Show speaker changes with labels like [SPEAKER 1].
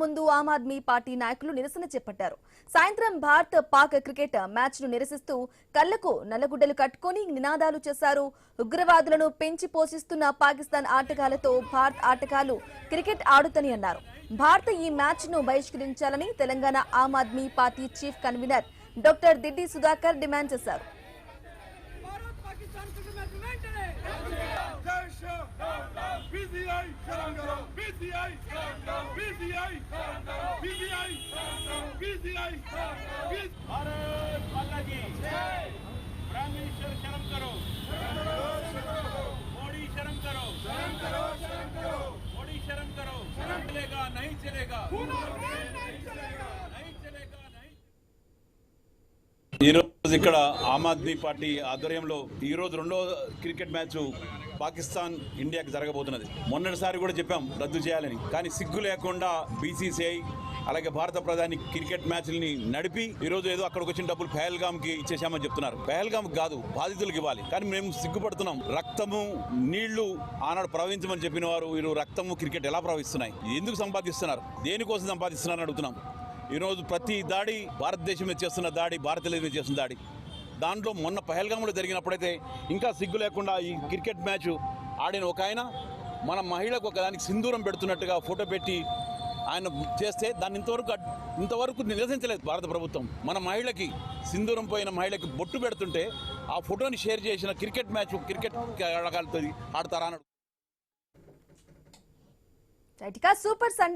[SPEAKER 1] ముందు ఆమ్ ఆద్మీ పార్టీ నాయకులు నిరసన చేపట్టారు. సాయంత్రం భారత్ పాక్ క్రికెట్ మ్యాచ్ ను నిరసిస్తూ కళ్లకు నల్లగుడ్డలు కట్టుకొని నినాదాలు చేశారు. ఉగ్రవాదులను పెంచి పోషిస్తున్న పాకిస్తాన్ ఆటగాళ్లతో భారత్ ఆటగాళ్లు క్రికెట్ ఆడుతని అన్నారు. భారత్ ఈ మ్యాచ్ ను బహిష్కరించాలని Telangana Aam Aadmi Party chief convener doctor Diddi Sudhakar demand చేశారు.
[SPEAKER 2] ఈ రోజు ఇక్కడ ఆమ్ ఆద్మీ పార్టీ ఆధ్వర్యంలో ఈ రోజు రెండో క్రికెట్ మ్యాచ్ పాకిస్తాన్ ఇండియాకి జరగబోతున్నది. మొన్నటిసారి కూడా చెప్పాం రద్దు చేయాలని, కానీ సిగ్గు లేకుండా బీసీసీఐ అలాగే భారత ప్రధాని క్రికెట్ మ్యాచ్ని నడిపి ఈ రోజు ఏదో అక్కడికి వచ్చిన డబ్బులు పహల్గామ్కి ఇచ్చేసామని చెప్తున్నారు. పహల్గామ్ కాదు, బాధితులకు ఇవ్వాలి. కానీ మేము సిగ్గుపడుతున్నాం. రక్తము నీళ్లు ఆనాడు ప్రవహించమని చెప్పిన వారు ఈరోజు రక్తము క్రికెట్ ఎలా ప్రవహిస్తున్నాయి? ఎందుకు సంపాదిస్తున్నారు? దేనికోసం సంపాదిస్తున్నారని అడుగుతున్నాం. ఈరోజు ప్రతి దాడి భారతదేశం మీద చేస్తున్న దాడి, భారతదేశం మీద చేస్తున్న దాడి. దాంట్లో మొన్న పహల్గామ్లో జరిగినప్పుడైతే ఇంకా సిగ్గు లేకుండా ఈ క్రికెట్ మ్యాచ్ ఆడిన ఒక ఆయన మన మహిళకు ఒకదానికి సింధూరం పెడుతున్నట్టుగా ఫోటో పెట్టి ఆయన చేస్తే దాన్ని ఇంతవరకు నిరసించలేదు భారత ప్రభుత్వం. మన మహిళకి సింధూరం పోయిన మహిళకి బొట్టు పెడుతుంటే ఆ ఫోటోని షేర్ చేసిన క్రికెట్ మ్యాచ్ క్రికెట్ ఆడతారా అని
[SPEAKER 1] సూపర్ సండే